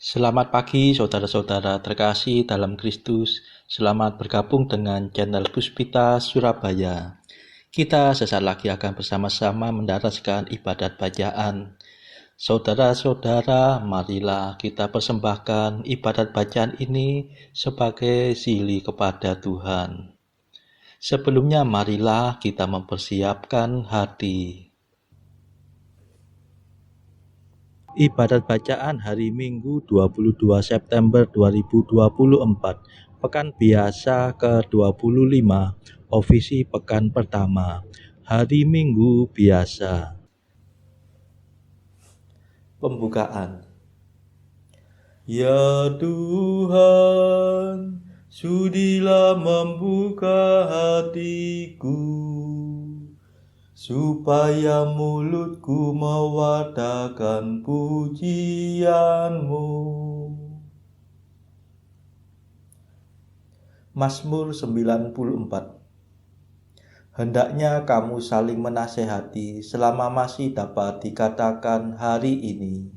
Selamat pagi saudara-saudara terkasih dalam Kristus. Selamat bergabung dengan channel Puspita Surabaya. Kita sesaat lagi akan bersama-sama mendaraskan ibadat bacaan. Saudara-saudara, marilah kita persembahkan ibadat bacaan ini sebagai sili kepada Tuhan. Sebelumnya marilah kita mempersiapkan hati. Ibadat bacaan hari Minggu 22 September 2024, Pekan Biasa ke-25, Ofisi Pekan Pertama, Hari Minggu Biasa. Pembukaan. Ya Tuhan, sudilah membuka hatiku, supaya mulutku mewartakan pujian-Mu. Mazmur 94. Hendaknya kamu saling menasehati selama masih dapat dikatakan hari ini.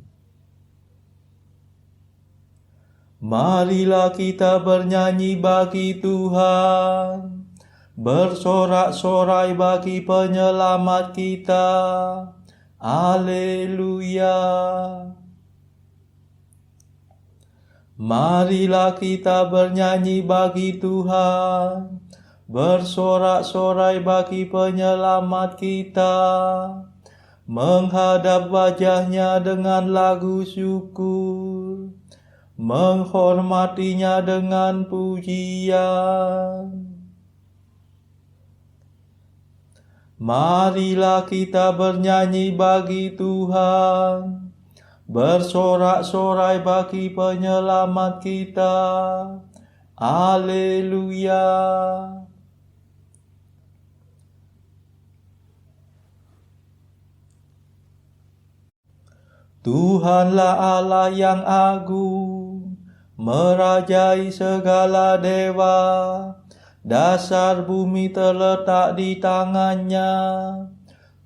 Marilah kita bernyanyi bagi Tuhan, bersorak-sorai bagi penyelamat kita. Haleluya. Marilah kita bernyanyi bagi Tuhan, bersorak-sorai bagi penyelamat kita, menghadap wajah-Nya dengan lagu syukur, menghormatinya dengan pujian. Marilah kita bernyanyi bagi Tuhan, bersorak-sorai bagi penyelamat kita. Haleluya. Tuhanlah Allah yang agung, merajai segala dewa. Dasar bumi terletak di tangan-Nya,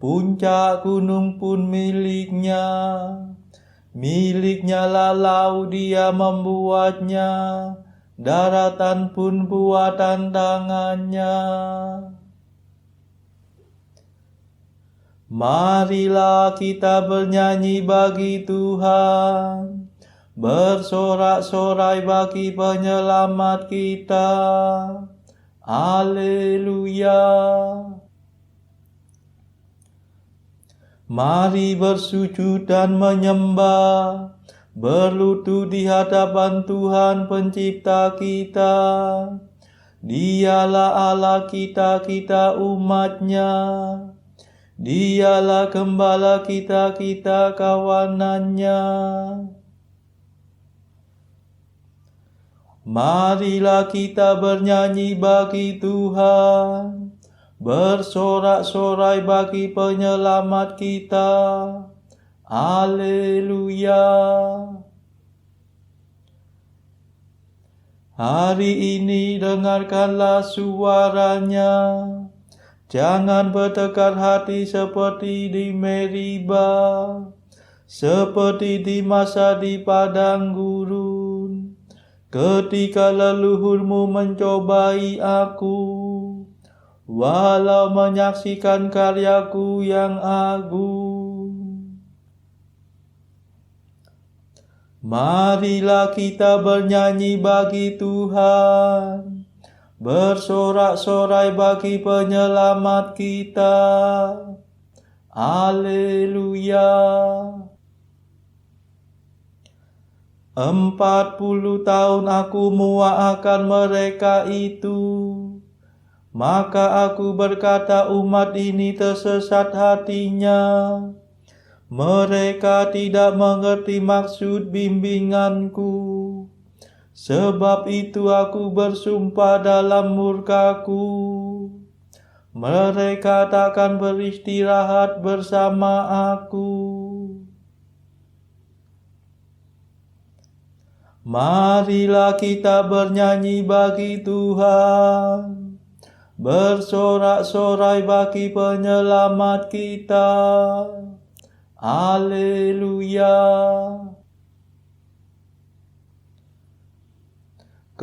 puncak gunung pun milik-Nya. Milik-Nya lah laut, Dia membuatnya, daratan pun buatan tangan-Nya. Marilah kita bernyanyi bagi Tuhan, bersorak-sorai bagi penyelamat kita. Haleluya. Mari bersujud dan menyembah, berlutut di hadapan Tuhan Pencipta kita. Dialah Allah kita, kita umat-Nya. Dialah Gembala kita, kita kawanan-Nya. Marilah kita bernyanyi bagi Tuhan, bersorak-sorai bagi penyelamat kita. Haleluya. Hari ini dengarkanlah suara-Nya. Jangan bertekad hati seperti di Meriba, seperti di masa di padang gurun, ketika leluhurmu mencobai aku, walau menyaksikan karyaku yang agung. Marilah kita bernyanyi bagi Tuhan, bersorak-sorai bagi penyelamat kita. Haleluya. 40 tahun aku muak akan mereka itu, maka aku berkata umat ini tersesat hatinya. Mereka tidak mengerti maksud bimbinganku. Sebab itu aku bersumpah dalam murkaku, mereka takkan beristirahat bersama aku. Marilah kita bernyanyi bagi Tuhan, bersorak-sorai bagi penyelamat kita. Haleluya.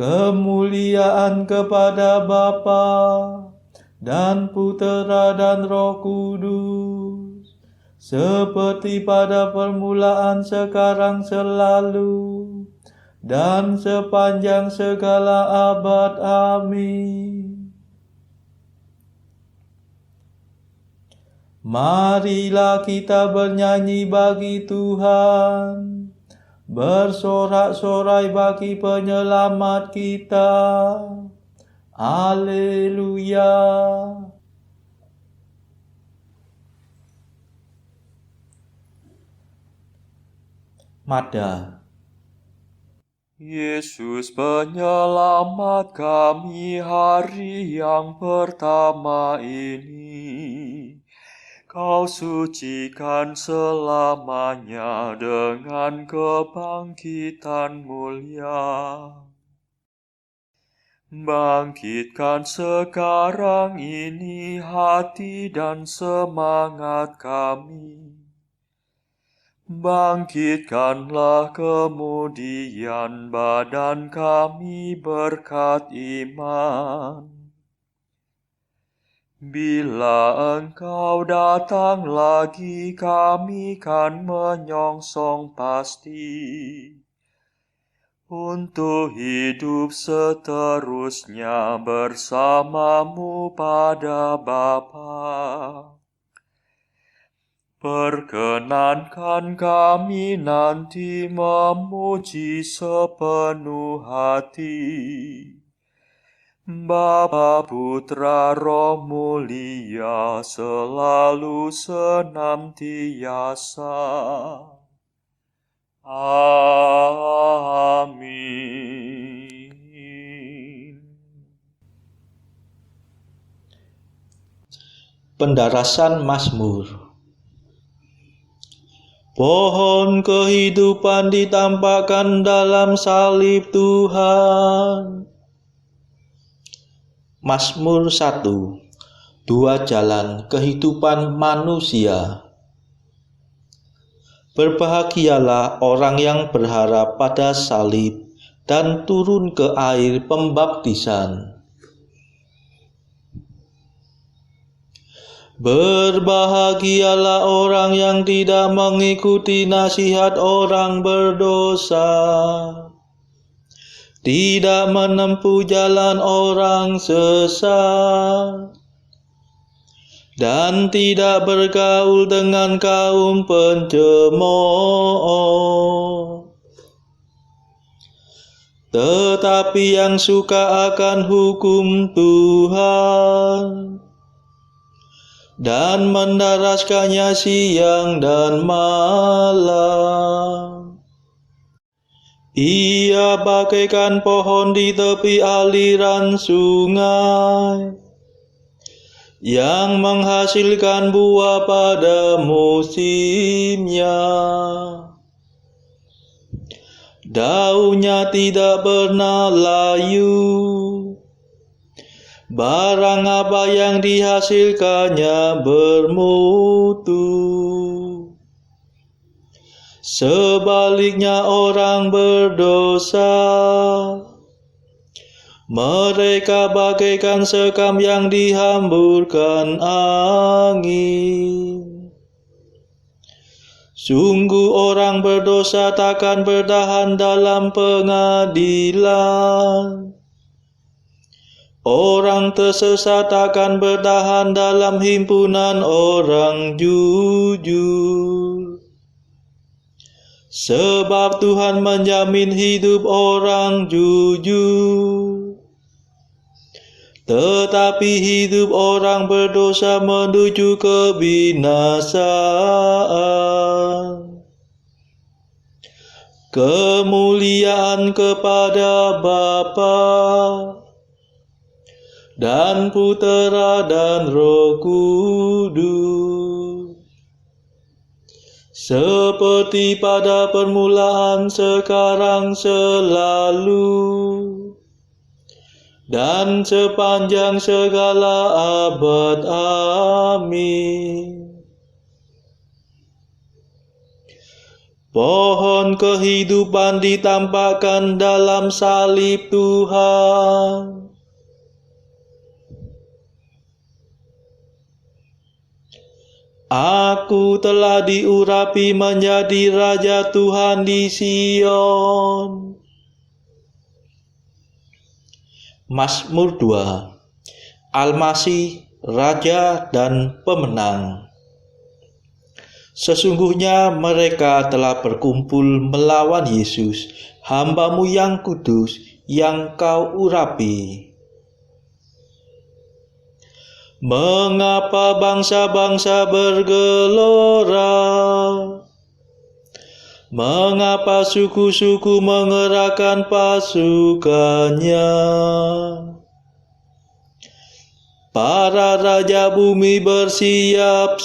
Kemuliaan kepada Bapa dan Putera dan Roh Kudus, seperti pada permulaan, sekarang, selalu, dan sepanjang segala abad. Amin. Marilah kita bernyanyi bagi Tuhan, bersorak-sorai bagi penyelamat kita. Haleluya. Mada. Yesus penyelamat kami hari yang pertama ini. Kau sucikan selamanya dengan kebangkitan mulia. Bangkitkan sekarang ini hati dan semangat kami. Bangkitkanlah kemudian badan kami berkat iman. Bila Engkau datang lagi, kami kan menyongsong pasti untuk hidup seterusnya bersamamu pada Bapa. Perkenankan kami nanti memuji sepenuh hati Bapa, Putra, Roh Mulia, selalu senantiasa. Amin. Pendarasan Mazmur. Pohon kehidupan ditampakkan dalam salib Tuhan. Mazmur 1. Dua jalan kehidupan manusia. Berbahagialah orang yang berharap pada salib dan turun ke air pembaptisan. Berbahagialah orang yang tidak mengikuti nasihat orang berdosa, tidak menempuh jalan orang sesat, dan tidak bergaul dengan kaum pencemooh. Tetapi yang suka akan hukum Tuhan dan mendaraskannya siang dan malam. Ia bagaikan pohon di tepi aliran sungai, yang menghasilkan buah pada musimnya. Daunnya tidak pernah layu. Barang apa yang dihasilkannya bermutu. Sebaliknya orang berdosa, mereka bagaikan sekam yang dihamburkan angin. Sungguh orang berdosa takkan bertahan dalam pengadilan. Orang tersesat akan bertahan dalam himpunan orang jujur. Sebab Tuhan menjamin hidup orang jujur, tetapi hidup orang berdosa menuju kebinasaan. Kemuliaan kepada Bapa dan Putera dan Roh Kudus, seperti pada permulaan, sekarang, selalu, dan sepanjang segala abad. Amin. Pohon kehidupan ditampakkan dalam salib Tuhan. Aku telah diurapi menjadi Raja Tuhan di Sion. Mazmur 2. Al-Masih, Raja dan Pemenang. Sesungguhnya mereka telah berkumpul melawan Yesus, hamba-Mu yang kudus, yang Kau urapi. Mengapa bangsa-bangsa bergelora? Mengapa suku-suku mengerahkan pasukannya? Para raja bumi bersiap-siap.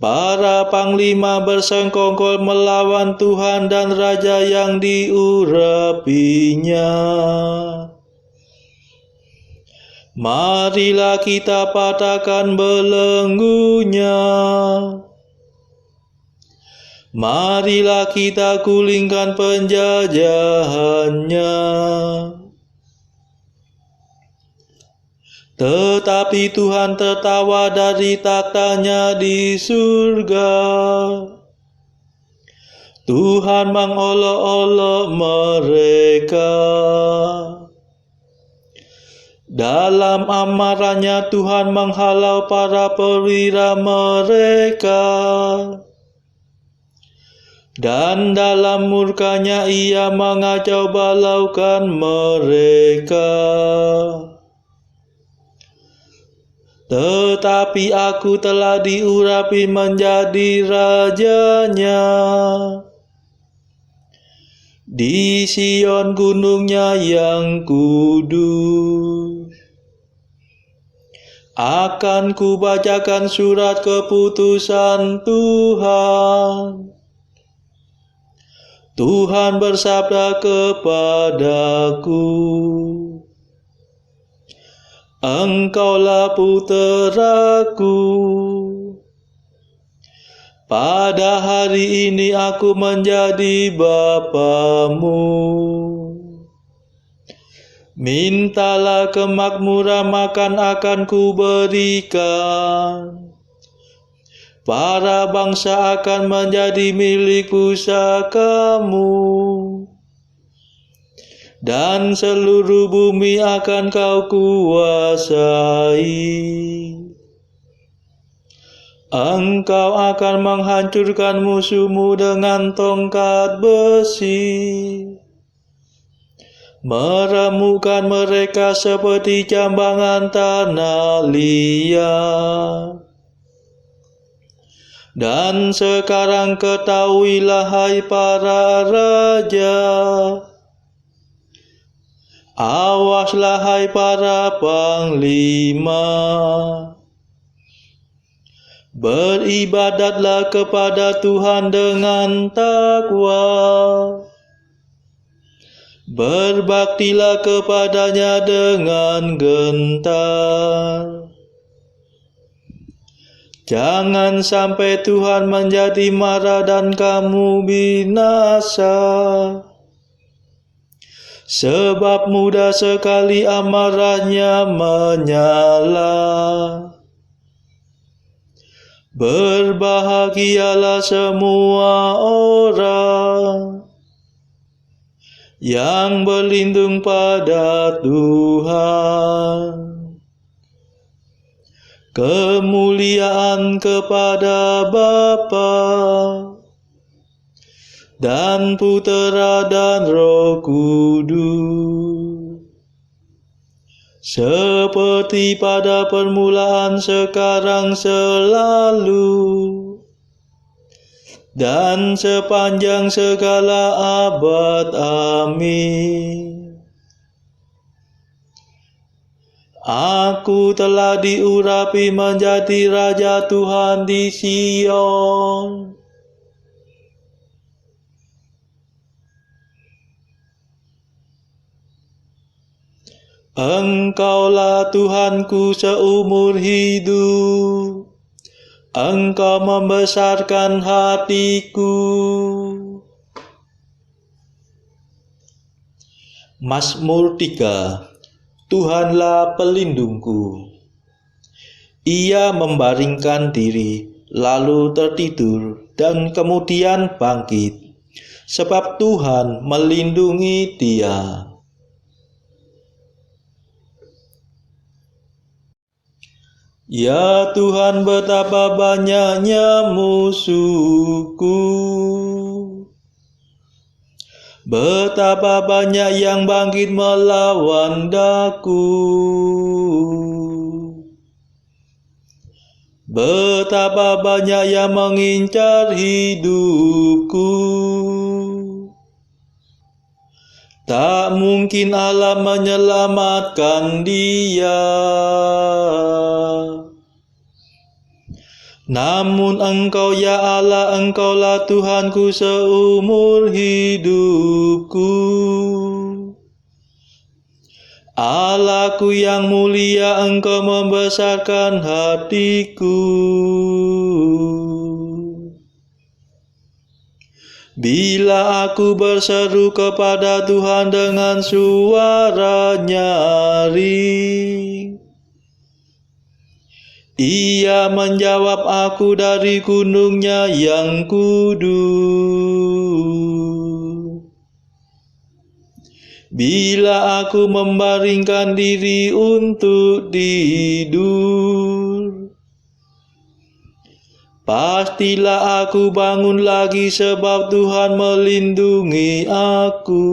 Para panglima bersengkongkol melawan Tuhan dan Raja yang diurapinya. Marilah kita patahkan belenggunya. Marilah kita gulingkan penjajahannya. Tetapi Tuhan tertawa dari tahtanya di surga. Tuhan mengolok-olok mereka. Dalam amarahnya Tuhan menghalau para perwira mereka. Dan dalam murkanya Ia mengacau balaukan mereka. Tetapi aku telah diurapi menjadi rajanya. Di Sion gunungnya yang kudus. Akan kubacakan surat keputusan Tuhan. Tuhan bersabda kepadaku, Engkaulah puteraku. Pada hari ini aku menjadi bapamu. Mintalah kemakmuran makan akan kuberikan. Para bangsa akan menjadi milik pusakamu. Dan seluruh bumi akan kau kuasai. Engkau akan menghancurkan musuhmu dengan tongkat besi. Meremukkan mereka seperti jambangan tanah liat. Dan sekarang ketahuilah hai para raja. Awaslah hai para panglima. Beribadatlah kepada Tuhan dengan takwa. Berbaktilah kepadanya dengan gentar. Jangan sampai Tuhan menjadi marah dan kamu binasa. Sebab mudah sekali amarahnya menyala. Berbahagialah semua orang yang berlindung pada Tuhan. Kemuliaan kepada Bapa dan Putera dan Roh Kudus, seperti pada permulaan, sekarang, selalu, dan sepanjang segala abad. Amin. Aku telah diurapi menjadi Raja Tuhan di Sion. Engkaulah Tuhanku seumur hidup. Engkau membesarkan hatiku. Mazmur 3. Tuhanlah pelindungku. Ia membaringkan diri, lalu tertidur, dan kemudian bangkit, sebab Tuhan melindungi dia. Ya Tuhan, betapa banyaknya musuhku. Betapa banyak yang bangkit melawan daku. Betapa banyak yang mengincar hidupku. Tak mungkin Allah menyelamatkan dia. Namun Engkau ya Allah, Engkaulah Tuhanku seumur hidupku. Allahku yang mulia, Engkau membesarkan hatiku. Bila aku berseru kepada Tuhan dengan suara nyaring, Ia menjawab aku dari gunungnya yang kudus. Bila aku membaringkan diri untuk tidur, pastilah aku bangun lagi sebab Tuhan melindungi aku.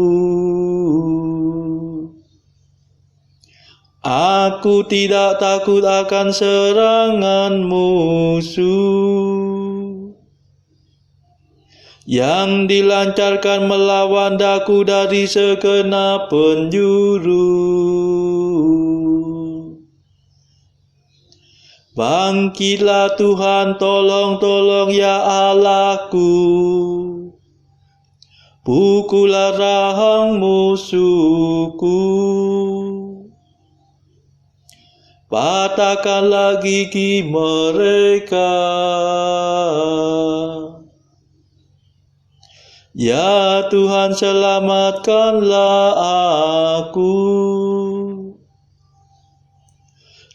Aku tidak takut akan serangan musuh yang dilancarkan melawan daku dari segenap penjuru. Bangkitlah Tuhan, tolong ya Allahku. Pukullah rahang musuhku. Patahkanlah gigi mereka. Ya Tuhan, selamatkanlah aku.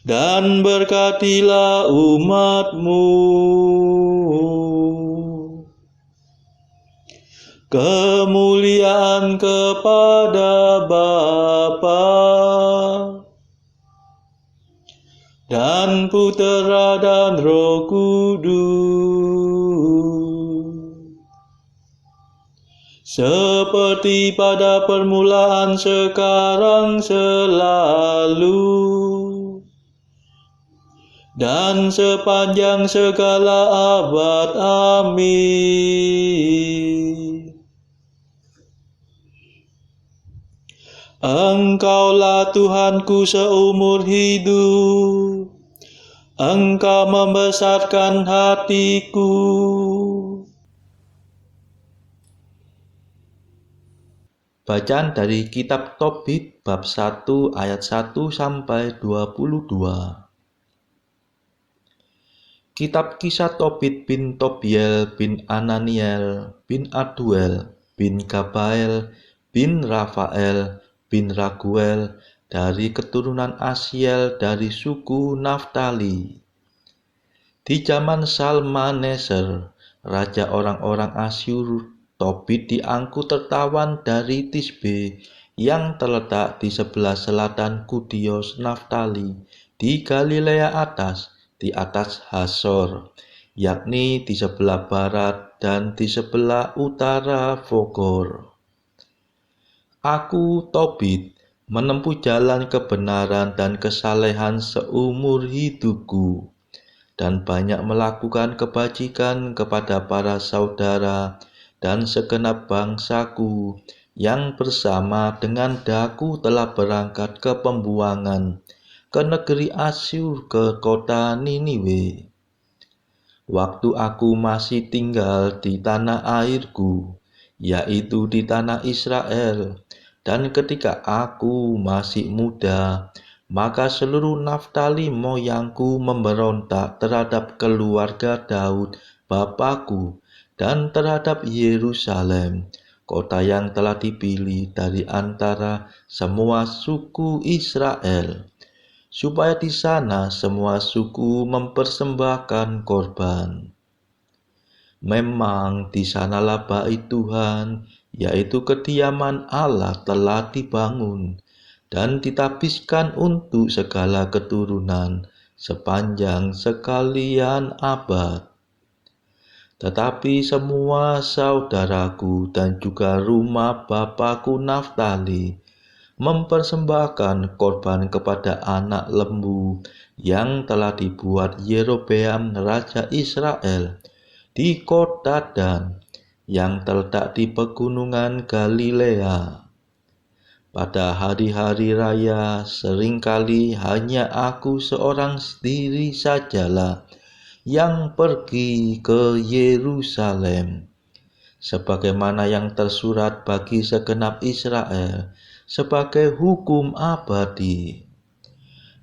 Dan berkatilah umat-Mu. Kemuliaan kepada Bapa dan Putera dan Roh Kudus, seperti pada permulaan, sekarang, selalu, dan sepanjang segala abad. Amin. Engkaulah Tuhanku seumur hidup. Engkau membesarkan hatiku. Bacaan dari kitab Tobit bab 1 ayat 1 sampai 22. Kitab Kisah Tobit bin Tobiel bin Ananiel bin Aduel bin Gabael bin Rafael bin Raguel dari keturunan Asiel dari suku Naftali. Di zaman Salmaneser, raja orang-orang Asyur, Tobit diangkut tertawan dari Tisbe yang terletak di sebelah selatan Kudios Naftali di Galilea atas, di atas Hasor, yakni di sebelah barat dan di sebelah utara Fogor. Aku, Tobit, menempuh jalan kebenaran dan kesalehan seumur hidupku, dan banyak melakukan kebajikan kepada para saudara dan segenap bangsaku yang bersama dengan daku telah berangkat ke pembuangan, ke negeri Asyur, ke kota Niniwe. Waktu aku masih tinggal di tanah airku, yaitu di tanah Israel, dan ketika aku masih muda, maka seluruh Naftali moyangku memberontak terhadap keluarga Daud bapakku dan terhadap Yerusalem, kota yang telah dipilih dari antara semua suku Israel, supaya di sana semua suku mempersembahkan korban. Memang di sanalah bait Tuhan, yaitu kediaman Allah, telah dibangun dan ditapiskan untuk segala keturunan sepanjang sekalian abad. Tetapi semua saudaraku dan juga rumah bapakku Naftali mempersembahkan korban kepada anak lembu yang telah dibuat Yerobeam raja Israel di kota Dan yang terletak di pegunungan Galilea. Pada hari-hari raya seringkali hanya aku seorang diri sajalah yang pergi ke Yerusalem, sebagaimana yang tersurat bagi segenap Israel sebagai hukum abadi.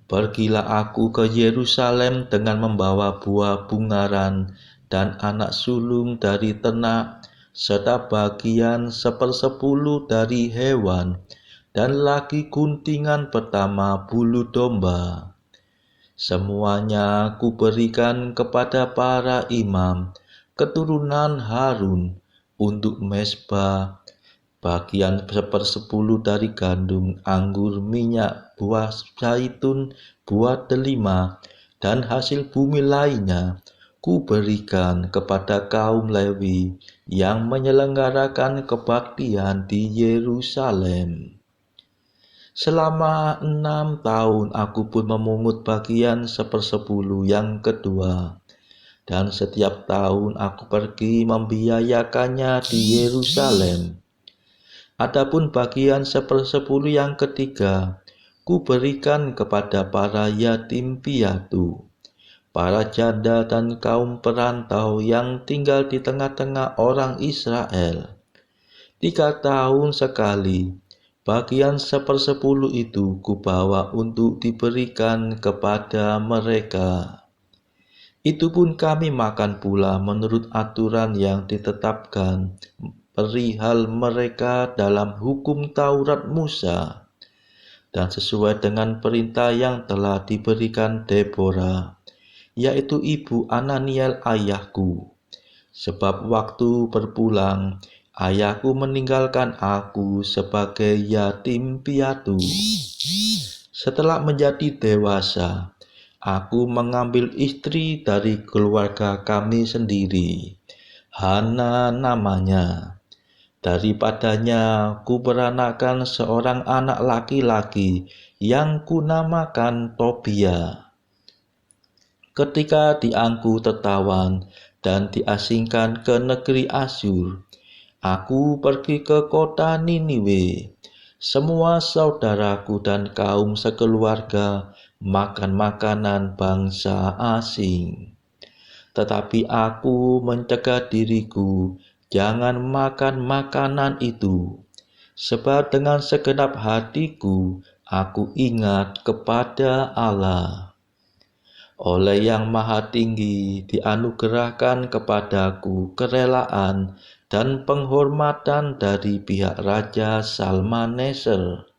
Pergilah aku ke Yerusalem dengan membawa buah bungaran dan anak sulung dari ternak, serta bagian 1/10 dari hewan, dan lagi guntingan pertama bulu domba. Semuanya kuberikan kepada para imam, keturunan Harun, untuk mezbah, bagian 1/10 dari gandum, anggur, minyak, buah zaitun, buah delima, dan hasil bumi lainnya kuberikan kepada kaum Lewi yang menyelenggarakan kebaktian di Yerusalem. Selama 6 tahun aku pun memungut bagian 1/10 yang kedua, dan setiap tahun aku pergi membiayakannya di Yerusalem. Adapun bagian 1/10 yang ketiga, kuberikan kepada para yatim piatu, para janda dan kaum perantau yang tinggal di tengah-tengah orang Israel. 3 tahun sekali, bagian 1/10 itu kubawa untuk diberikan kepada mereka. Itu pun kami makan pula menurut aturan yang ditetapkan perihal mereka dalam hukum Taurat Musa, dan sesuai dengan perintah yang telah diberikan Deborah, yaitu ibu Ananiel ayahku. Sebab waktu berpulang, ayahku meninggalkan aku sebagai yatim piatu. Setelah menjadi dewasa, aku mengambil istri dari keluarga kami sendiri, Hana namanya. Daripadanya ku beranakkan seorang anak laki-laki yang kunamakan Tobia. Ketika diangkut tertawan dan diasingkan ke negeri Asyur, aku pergi ke kota Niniwe. Semua saudaraku dan kaum sekeluarga makan makanan bangsa asing. Tetapi aku mencegah diriku, jangan makan makanan itu, sebab dengan segenap hatiku aku ingat kepada Allah. Oleh Yang Maha Tinggi dianugerahkan kepadaku kerelaan dan penghormatan dari pihak Raja Salmaneser.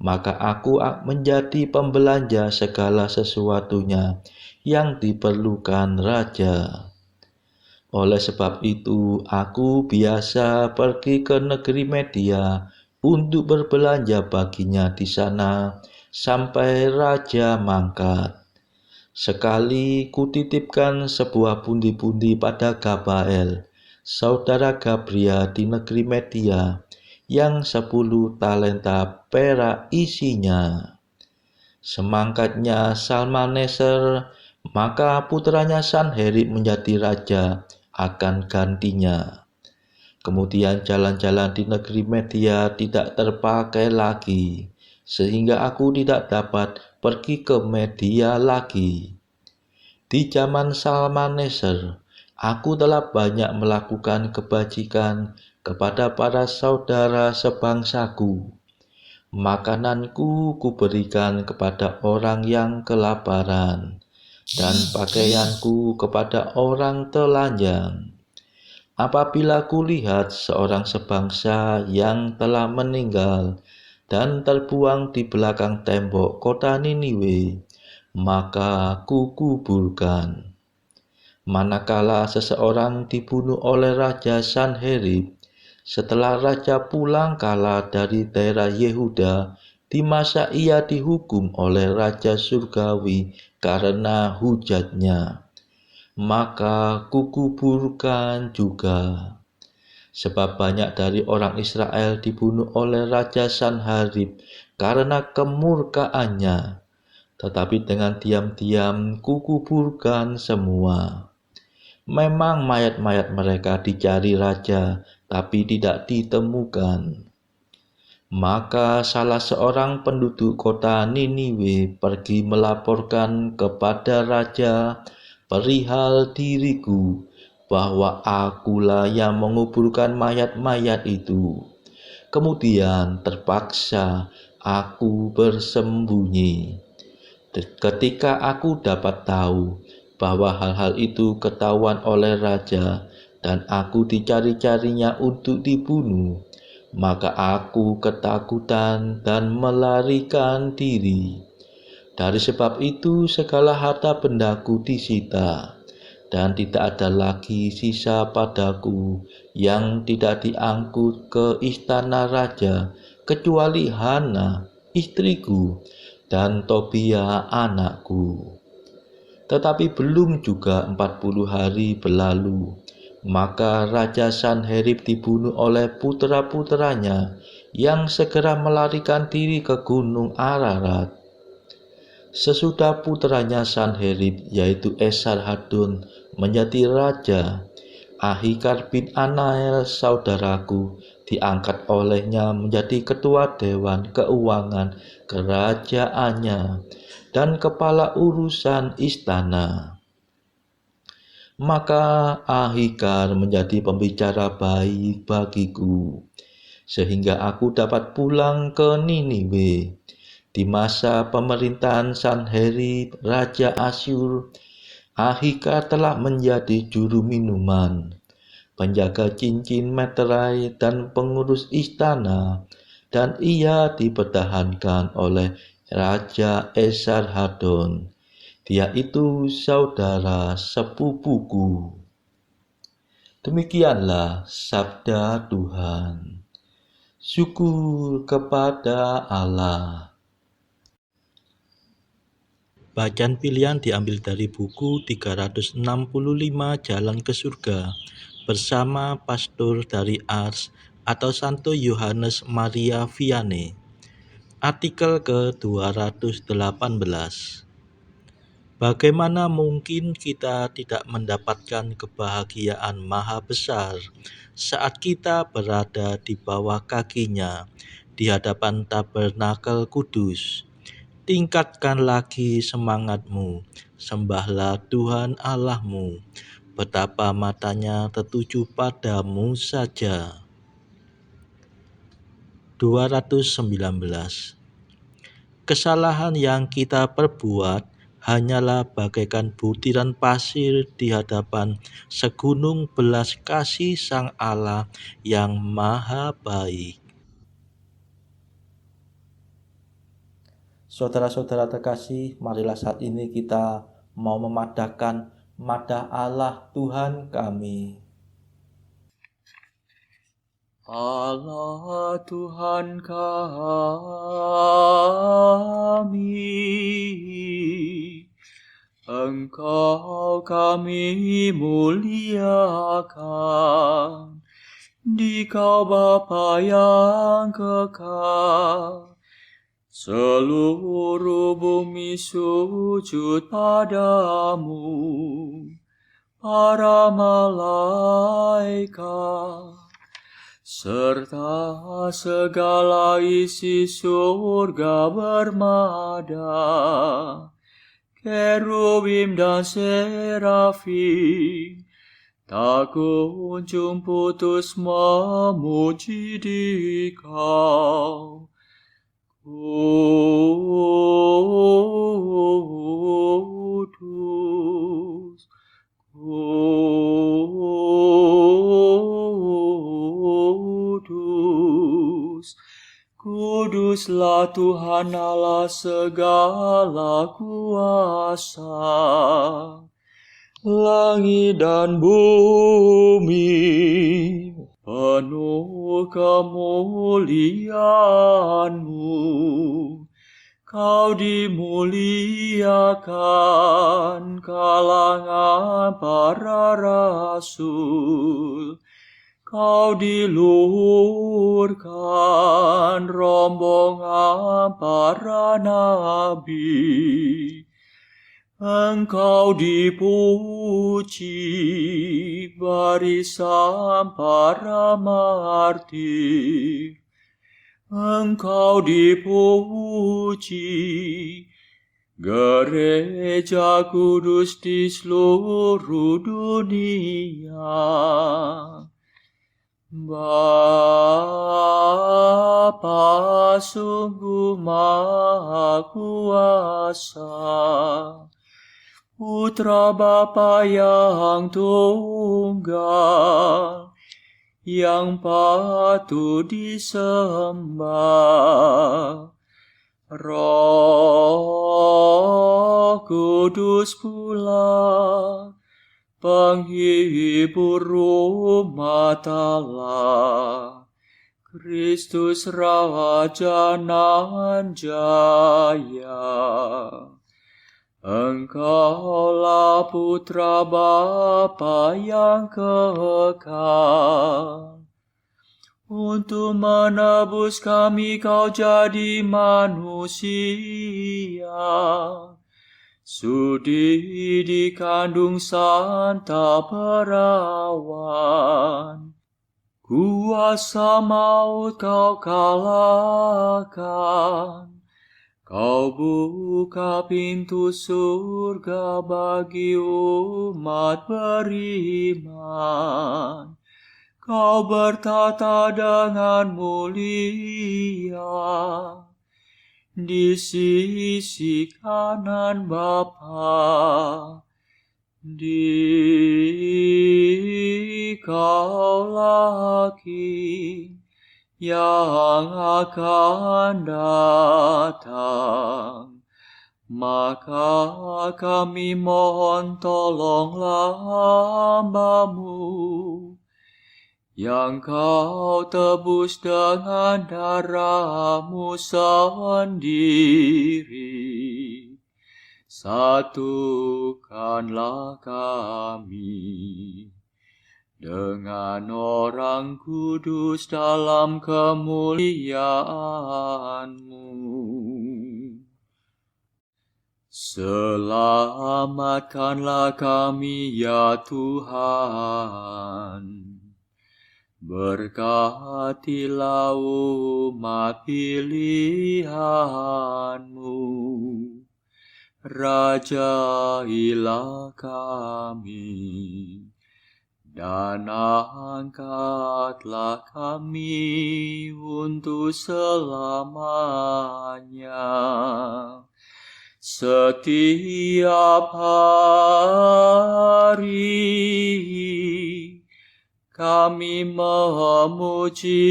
Maka aku menjadi pembelanja segala sesuatunya yang diperlukan raja. Oleh sebab itu, aku biasa pergi ke negeri Media untuk berbelanja baginya di sana sampai raja mangkat. Sekali kutitipkan sebuah pundi-pundi pada Gabael, saudara Gabria di negeri Media, yang 10 talenta perak isinya. Semangkatnya Salmaneser, maka putranya Sanherib menjadi raja akan gantinya. Kemudian jalan-jalan di negeri Media tidak terpakai lagi, sehingga aku tidak dapat pergi ke Media lagi. Di zaman Salmaneser, aku telah banyak melakukan kebajikan kepada para saudara sebangsaku. Makananku kuberikan kepada orang yang kelaparan, dan pakaianku kepada orang telanjang. Apabila kulihat seorang sebangsa yang telah meninggal dan terbuang di belakang tembok kota Niniwe, maka kukuburkan. Manakala seseorang dibunuh oleh Raja Sanherib, setelah raja pulang kala dari daerah Yehuda, di masa ia dihukum oleh Raja Surgawi karena hujatnya, maka kukuburkan juga. Sebab banyak dari orang Israel dibunuh oleh Raja Sanherib karena kemurkaannya, tetapi dengan diam-diam kukuburkan semua. Memang mayat-mayat mereka dicari raja, tapi tidak ditemukan. Maka salah seorang penduduk kota Niniwe pergi melaporkan kepada raja perihal diriku, bahwa akulah yang menguburkan mayat-mayat itu. Kemudian terpaksa aku bersembunyi. Ketika aku dapat tahu bahwa hal-hal itu ketahuan oleh raja dan aku dicari-carinya untuk dibunuh, maka aku ketakutan dan melarikan diri. Dari sebab itu segala harta bendaku disita, dan tidak ada lagi sisa padaku yang tidak diangkut ke istana raja, kecuali Hana, istriku, dan Tobia anakku. Tetapi belum juga 40 hari berlalu, maka Raja Sanherib dibunuh oleh putra-putranya yang segera melarikan diri ke gunung Ararat. Sesudah putranya Sanherib, yaitu Esarhadon, menjadi raja, Ahikar bin Anael saudaraku diangkat olehnya menjadi ketua dewan keuangan kerajaannya dan kepala urusan istana. Maka Ahikar menjadi pembicara baik bagiku, sehingga aku dapat pulang ke Niniwe. Di masa pemerintahan Sanherib, Raja Asyur, Ahikar telah menjadi juru minuman, penjaga cincin meterai, dan pengurus istana, dan ia dipertahankan oleh Raja Esarhadon. Dia itu saudara sepupuku. Demikianlah sabda Tuhan. Syukur kepada Allah. Bacaan pilihan diambil dari buku 365 Jalan ke Surga bersama pastor dari Ars atau Santo Yohanes Maria Vianney. Artikel ke-218. Bagaimana mungkin kita tidak mendapatkan kebahagiaan maha besar saat kita berada di bawah kakinya di hadapan tabernakel kudus? Tingkatkan lagi semangatmu, sembahlah Tuhan Allahmu, betapa matanya tertuju padamu saja. 219. Kesalahan yang kita perbuat hanyalah bagaikan butiran pasir di hadapan segunung belas kasih Sang Allah yang maha baik. Saudara-saudara terkasih, marilah saat ini kita mau memadahkan madah Allah Tuhan kami. Allah Tuhan kami, Engkau kami muliakan, Dikau Bapa yang kekal. Seluruh bumi sujud padamu, para malaikat, serta segala isi surga bermada, kerubim dan serafim, tak kunjung putus memuji Dikau. Kudus, Kudus, Kuduslah Tuhan Allah segala kuasa. Langit dan bumi penuh kemuliaan-Mu. Kau dimuliakan kalangan para rasul. Kau diluhurkan rombongan para nabi. Engkau dipuji barisan para martir. Engkau dipuji gereja kudus di seluruh dunia. Bapa sungguh Maha Kuasa, Putra Bapa yang tunggal, yang patut disembah. Roh Kudus pula, penghibur umat Allah, Kristus Raja nan jaya. Engkaulah Putra Bapa yang kekal. Untuk menebus kami kau jadi manusia. Sudi dikandung Santa Perawan. Kuasa maut kau kalahkan. Kau buka pintu surga bagi umat beriman. Kau bertata dengan mulia di sisi kanan Bapa. Dikaulah King yang akan datang. Maka kami mohon tolonglah hamba-Mu yang kau tebus dengan darah-Mu sendiri. Satukanlah kami dengan orang kudus dalam kemuliaan-Mu. Selamatkanlah kami ya Tuhan. Berkatilah umat pilihan-Mu. Rajailah kami. Dan angkatlah kami untuk selamanya. Setiap hari kami memuji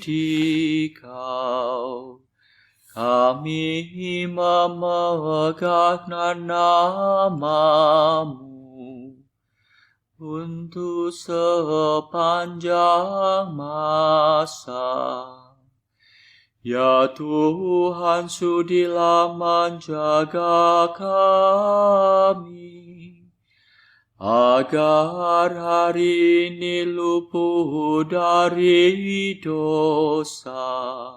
Dikau. Kami memegahkan nama-Mu untuk sepanjang masa. Ya Tuhan, sudilah menjaga kami, agar hari ini luput dari dosa.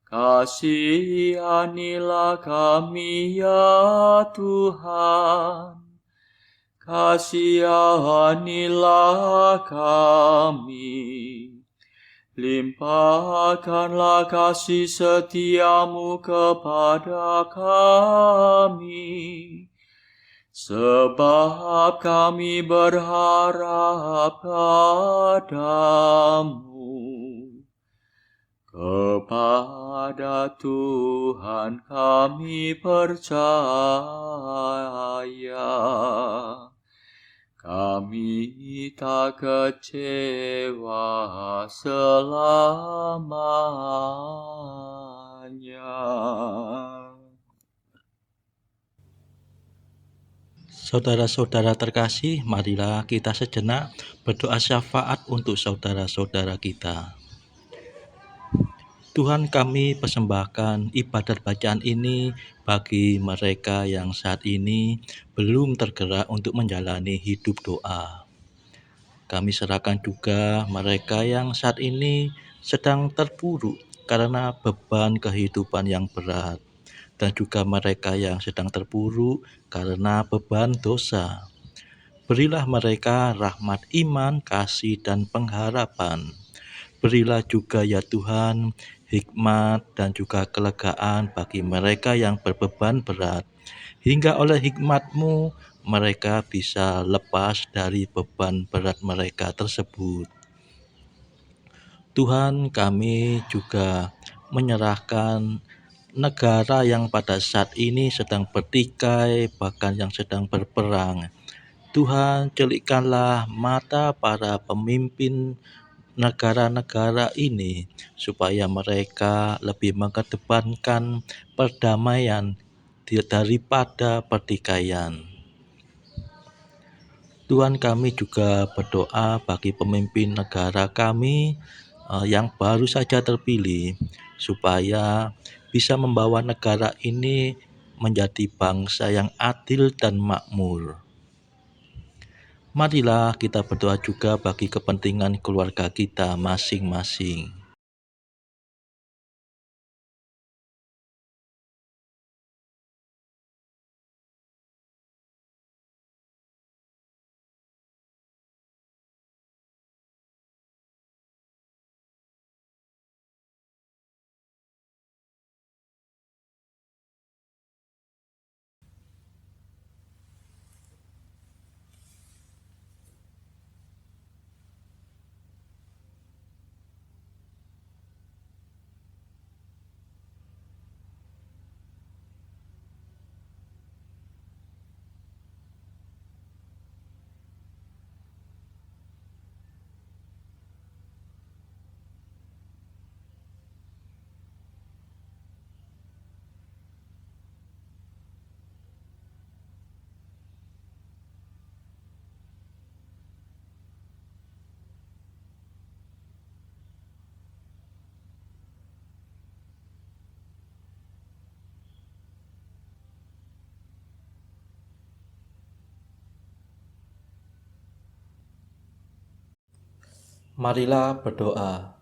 Kasihanilah kami ya Tuhan. Kasihanilah kami, limpahkanlah kasih setia-Mu kepada kami, sebab kami berharap padamu. Kepada Tuhan kami percaya, kami tak kecewa selamanya. Saudara-saudara terkasih, marilah kita sejenak berdoa syafaat untuk saudara-saudara kita. Tuhan, kami persembahkan ibadat bacaan ini bagi mereka yang saat ini belum tergerak untuk menjalani hidup doa. Kami serahkan juga mereka yang saat ini sedang terpuruk karena beban kehidupan yang berat, dan juga mereka yang sedang terpuruk karena beban dosa. Berilah mereka rahmat iman, kasih, dan pengharapan. Berilah juga ya Tuhan hikmat dan juga kelegaan bagi mereka yang berbeban berat, hingga oleh hikmat-Mu mereka bisa lepas dari beban berat mereka tersebut. Tuhan, kami juga menyerahkan negara yang pada saat ini sedang bertikai, bahkan yang sedang berperang. Tuhan, celikkanlah mata para pemimpin negara-negara ini supaya mereka lebih mengedepankan perdamaian daripada pertikaian. Tuhan, kami juga berdoa bagi pemimpin negara kami yang baru saja terpilih, supaya bisa membawa negara ini menjadi bangsa yang adil dan makmur. Marilah kita berdoa juga bagi kepentingan keluarga kita masing-masing. Marilah berdoa.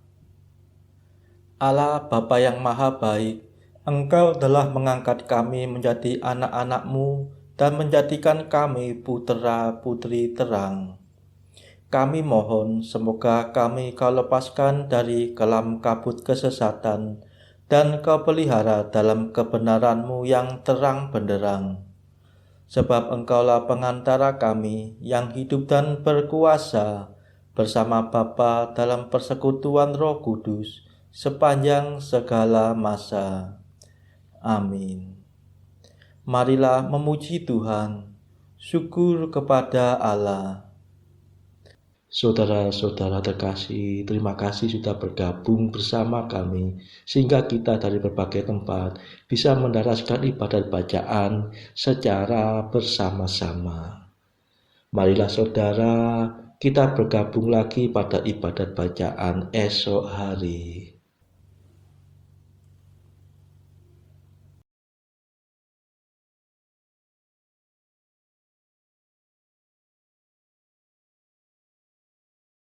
Allah Bapa yang Maha Baik, Engkau telah mengangkat kami menjadi anak-anak-Mu dan menjadikan kami putra-putri terang. Kami mohon semoga kami Kau lepaskan dari kelam kabut kesesatan dan Kau pelihara dalam kebenaran-Mu yang terang benderang. Sebab Engkaulah pengantara kami yang hidup dan berkuasa bersama Bapa dalam persekutuan Roh Kudus sepanjang segala masa. Amin. Marilah memuji Tuhan. Syukur kepada Allah. Saudara-saudara terkasih, terima kasih sudah bergabung bersama kami, sehingga kita dari berbagai tempat bisa mendaraskan ibadat bacaan secara bersama-sama. Marilah saudara, kita bergabung lagi pada ibadat bacaan esok hari.